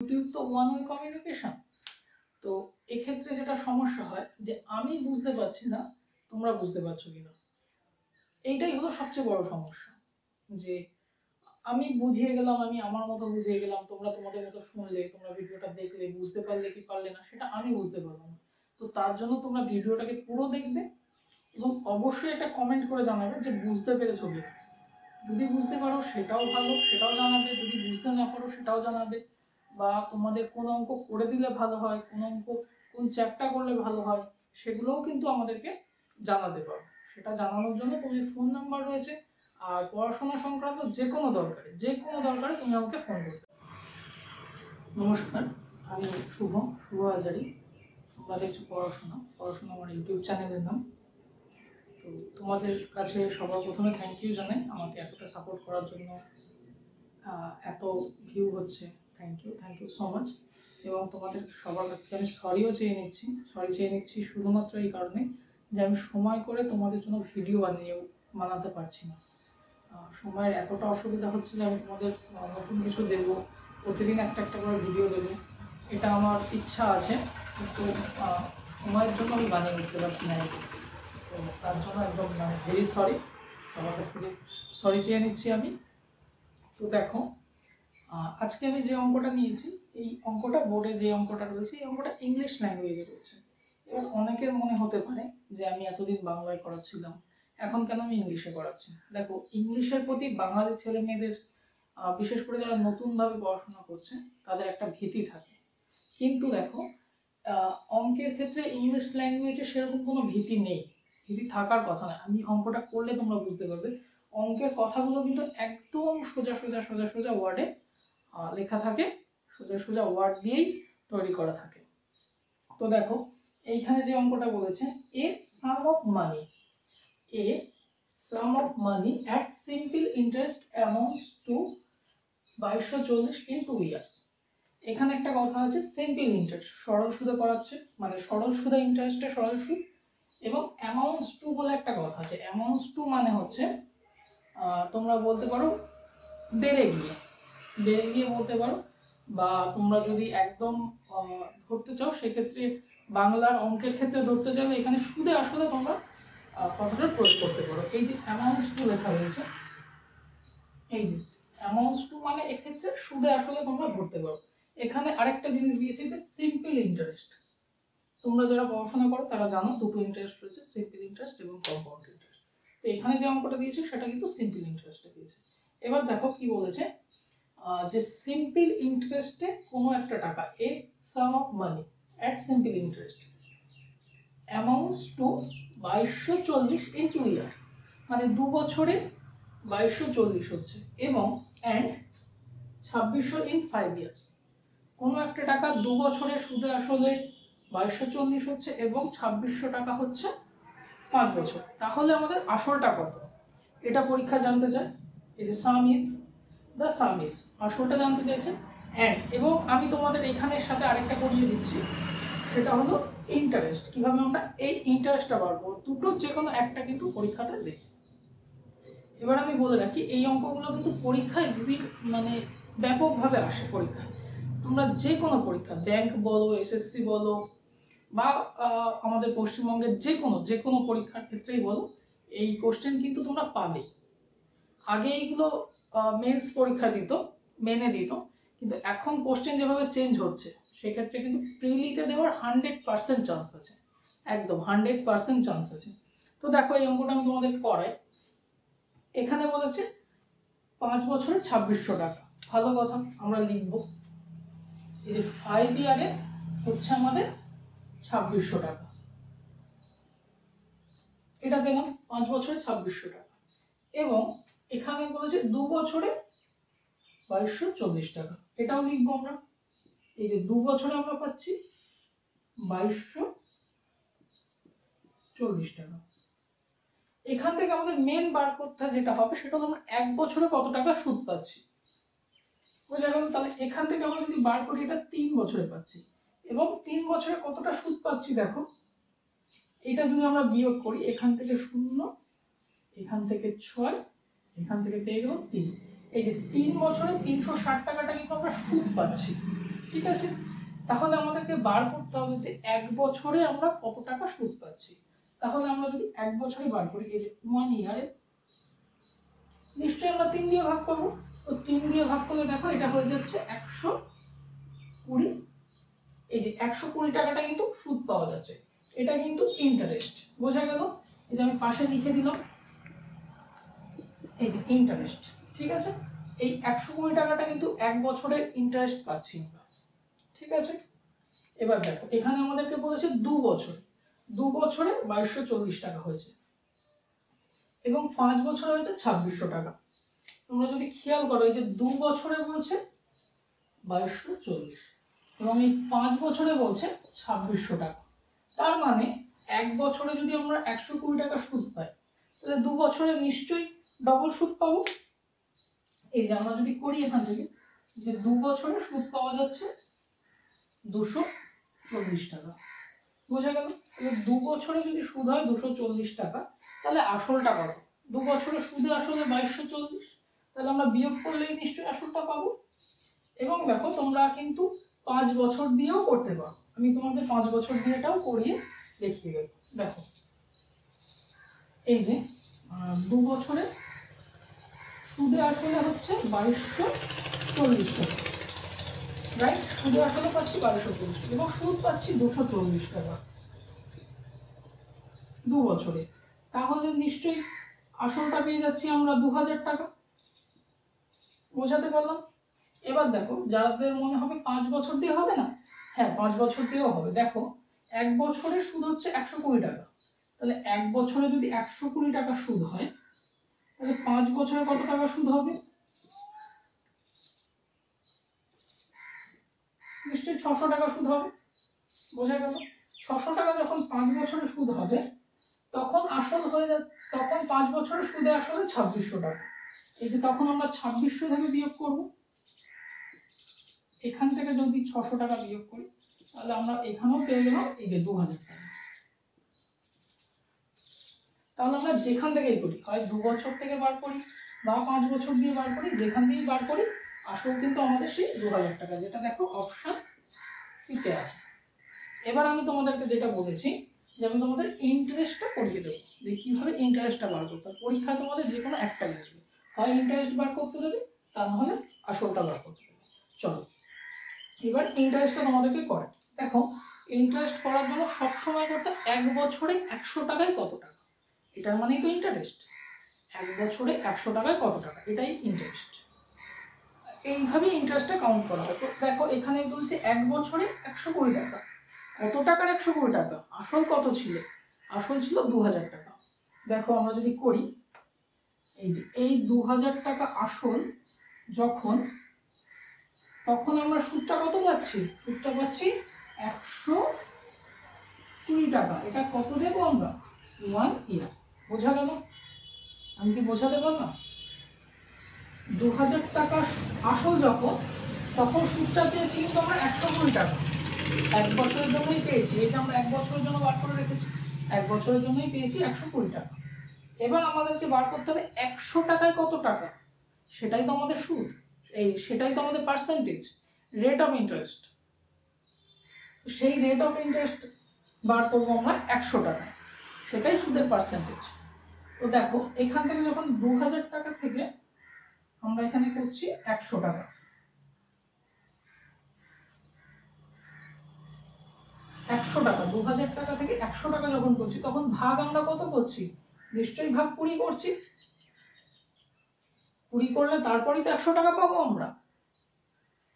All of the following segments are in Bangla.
ইউটিউব তো ওয়ান ওয়ে কমিউনিকেশন। তো এক্ষেত্রে যেটা সমস্যা হয় যে আমি বুঝতে পারছি না তোমরা বুঝতে পারছো কিনা, এইটাই হলো সবচেয়ে বড় সমস্যা। যে আমি বুঝিয়ে গেলাম, আমি আমার মতো বুঝিয়ে গেলাম, তোমরা তোমাদের মতো শুনলে, তোমরা ভিডিওটা দেখলে, বুঝতে পারলে কি পারলে না সেটা আমি বুঝতে পারলাম না। তো তার জন্য তোমরা ভিডিওটাকে পুরো দেখবে এবং অবশ্যই এটা কমেন্ট করে জানাবে যে বুঝতে পেরেছো কিনা। যদি বুঝতে পারো সেটাও ভালো, সেটাও জানাবে। যদি বুঝতে না পারো সেটাও জানাবে। বা তোমাদের কোন অঙ্ক করে দিলে ভালো হয়, কোন অঙ্ক কোন চ্যাপ্টার করলে ভালো হয়, সেগুলোও কিন্তু আমাদেরকে জানাতে পারো। সেটা জানানোর জন্য তুমি ফোন নাম্বার রয়েছে। আর পড়াশোনা সংক্রান্ত যে কোনো দরকারে তুমি আমাকে ফোন করতে। নমস্কার, আমি শুভ হাজারি। তোমরা দেখছো পড়াশোনা আমার ইউটিউব চ্যানেলের নাম। তো তোমাদের কাছে সবার প্রথমে থ্যাংক ইউ জানাই আমাকে এতটা সাপোর্ট করার জন্য। এত ভিউ হচ্ছে, থ্যাংক ইউ সো মাচ। এবং তোমাদের সবার কাছ থেকে আমি সরি চেয়ে নিচ্ছি শুধুমাত্র এই কারণে যে আমি সময় করে তোমাদের জন্য ভিডিও বানাতে পারছি না। সময়ের এতটা অসুবিধা হচ্ছে যে আমি তোমাদের নতুন কিছু দেবো, প্রতিদিন একটা একটা করে ভিডিও দেবো, এটা আমার ইচ্ছা আছে, কিন্তু সময়ের জন্য আমি বানিয়ে উঠতে পারছি না। তো তার জন্য একদম ভেরি সরি, সবার কাছ থেকে সরি চেয়ে নিচ্ছি আমি। তো দেখো, আজকে আমি যে অঙ্কটা নিয়েছি, এই অঙ্কটা বোর্ডে যে অঙ্কটা রয়েছে, এই অঙ্কটা ইংলিশ ল্যাঙ্গুয়েজে রয়েছে। এবার অনেকের মনে হতে পারে যে আমি এতদিন বাংলায় করাচ্ছিলাম, এখন কেন আমি ইংলিশে করাচ্ছি। দেখো, ইংলিশের প্রতি বাঙালি ছেলে মেয়েদের, বিশেষ করে যারা নতুনভাবে পড়াশোনা করছে, তাদের একটা ভীতি থাকে। কিন্তু দেখো, অঙ্কের ক্ষেত্রে ইংলিশ ল্যাঙ্গুয়েজে সেরকম কোনো ভীতি নেই, ভীতি থাকার কথা না। আমি অঙ্কটা করলে তোমরা বুঝতে পারবে, অঙ্কের কথাগুলো কিন্তু একদম সোজা সোজা সোজা সোজা ওয়ার্ডে লেখা থাকে, সোজা সোজা ওয়ার্ড দিয়েই তৈরি করা থাকে। তো দেখো, এইখানে যে অঙ্কটা বলেছে, a sum of money at simple interest amounts to 2240 in 2 years. এখানে একটা কথা আছে, সিম্পল ইন্টারেস্ট, সরল সুদে করাচ্ছে, মানে সরল সুদে ইন্টারেস্টে সরল সুদ। এবং অ্যামাউন্টস টু বলে একটা কথা আছে। অ্যামাউন্টস টু মানে হচ্ছে, তোমরা বলতে পারো বেড়ে গিয়ে বলতে পারো, বা তোমরা যদি একদম ধরতে চাও সেক্ষেত্রে বাংলার অঙ্কের ক্ষেত্রে ধরতে চাইলে এখানে সুদে আসলে তোমরা কথাটা প্রয়োগ করতে পারো। এই যে অ্যামাউন্টস টু লেখা রয়েছে, এই যে অ্যামাউন্টস টু মানে এক্ষেত্রে সুদে আসলে তোমরা ধরতে পারো। এখানে আরেকটা জিনিস দিয়েছে যে সিম্পল ইন্টারেস্ট। তোমরা যারা পড়াশোনা করো তারা জানো দুটো ইন্টারেস্ট রয়েছে, সিম্পল ইন্টারেস্ট এবং কম্পাউন্ড ইন্টারেস্ট। তো এখানে যে অঙ্কটা দিয়েছে সেটা কিন্তু সিম্পল ইন্টারেস্টে দিয়েছে। এবার দেখো কি বলেছে, যে সিম্পল ইন্টারেস্টে কোনো একটা টাকা, a sum of money at simple interest amounts to 2240 in 2 year, মানে 2 বছরে 2240 হচ্ছে, এবং অ্যান্ড 2600 ইন 5 ইয়ার্স। কোনো একটা টাকা 2 বছরে সুদে আসলে 2240 হচ্ছে এবং 2600 টাকা হচ্ছে 5 বছর। তাহলে আমাদের আসলটা কত, এটা পরীক্ষা জানতে চায়। এই যে সাম ইজ আসলটা জানতে চাইছে। অ্যান্ড, এবং আমি তোমাদের এখানের সাথে আরেকটা করিয়ে দিচ্ছি, সেটা হলো ইন্টারেস্ট। কিভাবে আমরা এই ইন্টারেস্টটা বার করবো, দুটো যে কোনো একটা কিন্তু পরীক্ষাতে দেয়। এবার আমি বলে রাখি, এই অঙ্কগুলো কিন্তু পরীক্ষায় মানে ব্যাপকভাবে আসে পরীক্ষায়। তোমরা যে কোনো পরীক্ষা, ব্যাংক বলো, এসএসসি বলো, বা আমাদের পশ্চিমবঙ্গের যে কোনো পরীক্ষার ক্ষেত্রেই বলো, এই কোশ্চেন কিন্তু তোমরা পাবে। আগে এইগুলো মেন্স পরীক্ষা মেনে দিত, কিন্তু এখন কোশ্চেন যেভাবে চেঞ্জ হচ্ছে, সেক্ষেত্রে কিন্তু প্রিলিতে দেওয়ার 100% চান্স আছে, একদম 100% চান্স আছে। তো দেখো, এই অঙ্কটা আমি তোমাদের করাই। এখানে বলেছে 5 বছরে 2600 টাকা। ভালো কথা, আমরা লিখব, এই যে 5 ইয়ারে হচ্ছে আমাদের 2600 টাকা, এটা পেলাম 5 বছরে 2600 টাকা। এবং এখানে বলেছে 2 বছরে 2240 টাকা, এটাও লিখবো আমরা। এই যে 2 বছরে আমরা পাচ্ছি 2240 টাকা। এখান থেকে আমাদের মেন বার করতে যেটা হবে সেটা হলো আমরা 1 বছরে কত টাকা সুদ পাচ্ছি, বুঝা গেল? তাহলে এখান থেকে আমরা যদি বার করি, এটা 3 বছরে পাচ্ছি, এবং 3 বছরে কতটা সুদ পাচ্ছি দেখো, এটা যদি আমরা বিয়োগ করি, এখান থেকে 0, এখান থেকে 6, এখান থেকে পেয়ে গেল 3। এই যে 3 বছরে 360 টাকাটা কিন্তু আমরা সুদ পাচ্ছি। ঠিক আছে, তাহলে আমাদেরকে বার করতে হবে যে 1 বছরে আমরা কত টাকা সুদ পাচ্ছি। তাহলে আমরা যদি 1 বছরে বার করি, এই যে 1 ইয়ারে নিশ্চয়ই আমরা 3 দিয়ে ভাগ করব। তো 3 দিয়ে ভাগ করলে দেখো এটা হয়ে যাচ্ছে 120। এই যে 120 টাকাটা কিন্তু সুদ পাওয়া যাচ্ছে, এটা কিন্তু ইন্টারেস্ট। বোঝা গেল? এই যে আমি পাশে লিখে দিলাম, এই যে ইন্টারেস্ট। ঠিক আছে, এই 120 টাকাটা কিন্তু 1 বছরের ইন্টারেস্ট পাচ্ছি আমরা। ঠিক আছে, এবার দেখো এখানে আমাদেরকে বলেছে 2 বছরে, 2 বছরে 2240 টাকা হয়েছে এবং 5 বছরে হয়েছে 2600 টাকা। তোমরা যদি খেয়াল করো, এই যে 2 বছরে বলছে 2240 এবং এই 5 বছরে বলছে 2600 টাকা। তার মানে 1 বছরে যদি আমরা 120 টাকা সুদ পাই, তাহলে 2 বছরে নিশ্চয়ই ডবল সুদ পাবো। এই যে আমরা যদি করি এখান থেকে, যে 2 বছরে সুদ পাওয়া যাচ্ছে 240 টাকা। বোঝা গেল? এবার 2 বছরে যদি সুদ হয় 240 টাকা, তাহলে আসলটা কত? 2 বছরে সুদে আসলে 2240, তাহলে আমরা বিয়োগ করলেই নিশ্চয়ই আসলটা পাবো। এবং দেখো তোমরা কিন্তু 5 বছর দিয়েও করতে পারো, আমি তোমাদের 5 বছর দিয়েটাও করিয়ে দেখিয়ে দেবো। দেখো এই যে 2 বছরে সুদে আসলে হচ্ছে 2240 টাকা, রাইট? সুদে আসলে পাচ্ছি 2240 টাকা এবং সুদ পাচ্ছি 240 টাকা 2 বছরে। তাহলে নিশ্চয়ই আসলটা পেয়ে যাচ্ছি আমরা 2000 টাকা। বোঝাতে পারলাম? এবার দেখো যাদের মনে হবে 5 বছর দিয়ে হবে না, হ্যাঁ 5 বছর দিয়েও হবে। দেখো 1 বছরের সুদ হচ্ছে 120 টাকা, তাহলে 1 বছরে যদি 120 টাকা সুদ হয়, তাহলে 5 বছরে কত টাকা সুদ হবে? নিশ্চয়ই 600 টাকা সুদ হবে। বোঝা গেল? 600 টাকা যখন 5 বছরে সুদ হবে, তখন আসল হয়ে যাবে, তখন 5 বছরের সুদে আসলে 2600 টাকা। এই যে তখন আমরা 2600 থেকে বিয়োগ করব, এখান থেকে যদি 600 টাকা বিয়োগ করি, তাহলে আমরা এখানেও পেয়ে গেলাম এই যে 2000 টাকা। তাহলে আমরা যেখান থেকেই করি, হয় 2 বছর থেকে বার করি বা 5 বছর দিয়ে বার করি, যেখান দিয়েই বার করি, আসল কিন্তু আমাদের সেই 2000 টাকা, যেটা দেখো অপশন সিতে আছে। এবার আমি তোমাদেরকে যেটা বলেছি, যে আমি তোমাদের ইন্টারেস্টটা করিয়ে দেবো, যে কিভাবে ইন্টারেস্টটা বার করতে হবে। পরীক্ষায় তোমাদের যে কোনো একটা লাগবে, হয় ইন্টারেস্ট বার করতে দেবে, তা নাহলে আসলটা বার করতে দেবে। চলো এবার ইন্টারেস্টটা তোমাদেরকে করে দেখো। ইন্টারেস্ট করার জন্য সবসময় করতে 1 বছরে 100 টাকায় কত টাকা, এটার মানেই তো ইন্টারেস্ট। 1 বছরে 100 টাকায় কত টাকা, এটাই ইন্টারেস্ট। এইভাবে ইন্টারেস্টটা কাউন্ট করা হয়। তো দেখো এখানে বলছে 1 বছরে 120 টাকা। কত টাকার 120 টাকা? আসল কত ছিল? আসল ছিল 2000 টাকা। দেখো আমরা যদি করি, এই যে এই 2000 টাকা আসল যখন, তখন আমরা সুদটা কত পাচ্ছি? সুদটা পাচ্ছি 120 টাকা। এটা কত দেবো আমরা? 1 ইয়ার। বোঝা গেল? আমি কি বোঝাতে পারলাম? 2000 টাকা আসল যখন, তখন সুদটা পেয়েছি কিন্তু আমরা 120 টাকা। 1 বছরের জন্যই পেয়েছি, এটা আমরা 1 বছরের জন্য বার করে রেখেছি, 1 বছরের জন্যই পেয়েছি 120 টাকা। এবার আমাদেরকে বার করতে হবে 100 টাকায় কত টাকা, সেটাই তো আমাদের সুদ, সেটাই তো আমাদের পার্সেন্টেজ, রেট অফ ইন্টারেস্ট। সেই রেট অফ ইন্টারেস্ট বার করবো আমরা 100 টাকায়, সেটাই সুদের পার্সেন্টেজ। তো দেখো এখান থেকে যখন 2000 টাকা থেকে আমরা এখানে করছি 100 টাকা, 100 টাকা, 2000 টাকা থেকে 100 টাকা যখন করছি, তখন ভাগ আমরা কত করছি? নিশ্চয়ই ভাগ 20 করছি। 20 করলে তারপরেই তো 100 টাকা পাবো আমরা।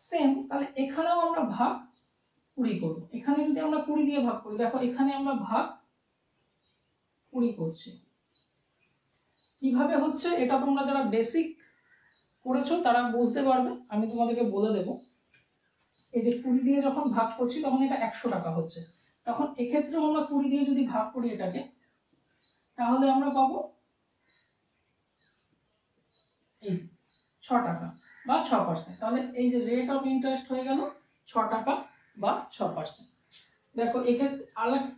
সেম, তাহলে এখানেও আমরা ভাগ 20 করবো। এখানে যদি আমরা 20 দিয়ে ভাগ করি, দেখো এখানে আমরা ভাগ 20 করছি। কিভাবে হচ্ছে এটা তোমরা যারা বেসিক করেছো তারা বুঝতে পারবে, আমি তোমাদেরকে বলে দেব। এই যে 20 দিয়ে যখন ভাগ করছি, তখন এটা 100 টাকা হচ্ছে। তখন এক্ষেত্রে আমরা 20 দিয়ে যদি ভাগ করি এটাকে, তাহলে আমরা পাবো এই 6 টাকা বা 6%। তাহলে এই যে রেট অফ ইন্টারেস্ট হয়ে গেল 6 টাকা বা 6%। দেখো এক্ষেত্রে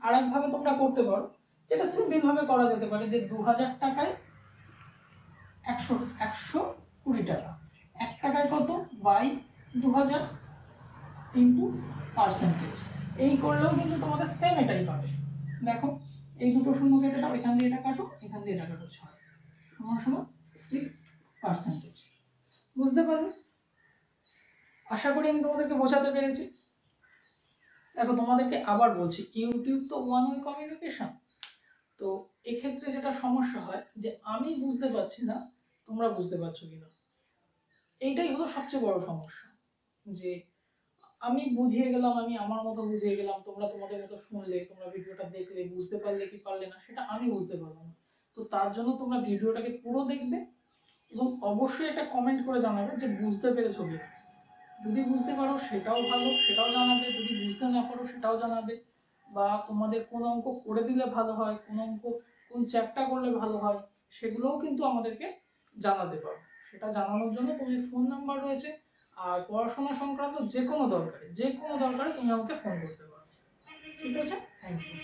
আরেকভাবে তোমরা করতে পারো, যেটা সিম্পল ভাবে করা যেতে পারে, যে 2000 টাকায় 120 টাকা, 1 টাকায় কত বাই 2000, ইন্টু পার্সেন্টেজ, এই করলেও কিন্তু তোমাদের সেম এটাই পাবে। দেখো এই দুটো শূন্য কেটে দাও, এখান দিয়ে এটা কাটো, এখান দিয়ে এটা কাটো, 6 সমান সমান 6%। বুঝতে পারলে? আশা করি আমি তোমাদেরকে বোঝাতে পেরেছি। দেখো তোমাদেরকে আবার বলছি, ইউটিউব তো ওয়ান ওয়ে কমিউনিকেশন। তো এক্ষেত্রে যেটা সমস্যা হয় যে আমি বুঝতে পারছি না তোমরা বুঝতে পারছো কিনা, এইটাই হলো সবচেয়ে বড় সমস্যা। যে আমি বুঝিয়ে গেলাম, আমি আমার মতো বুঝিয়ে গেলাম, তোমরা তোমাদের মতো শুনলে, তোমরা ভিডিওটা দেখলে, বুঝতে পারলে কি পারলে না সেটা আমি বুঝতে পারলাম না। তো তার জন্য তোমরা ভিডিওটাকে পুরো দেখবে এবং অবশ্যই এটা কমেন্ট করে জানাবে যে বুঝতে পেরেছো কিনা। যদি বুঝতে পারো সেটাও ভালো, সেটাও জানাবে, যদি বুঝতে না পারো সেটাও জানাবে, বা তোমাদের কোন অঙ্ক করে দিলে ভালো হয়, কোন অঙ্ক কোন চ্যাপ্টার করলে ভালো হয়, সেগুলোও কিন্তু আমাদেরকে জানাতে পারো। সেটা জানানোর জন্য তুমি ফোন নাম্বার রয়েছে, আর পড়াশোনা সংক্রান্ত যে কোনো দরকারে তুমি আমাকে ফোন করতে পারো। ঠিক আছে, থ্যাংক ইউ।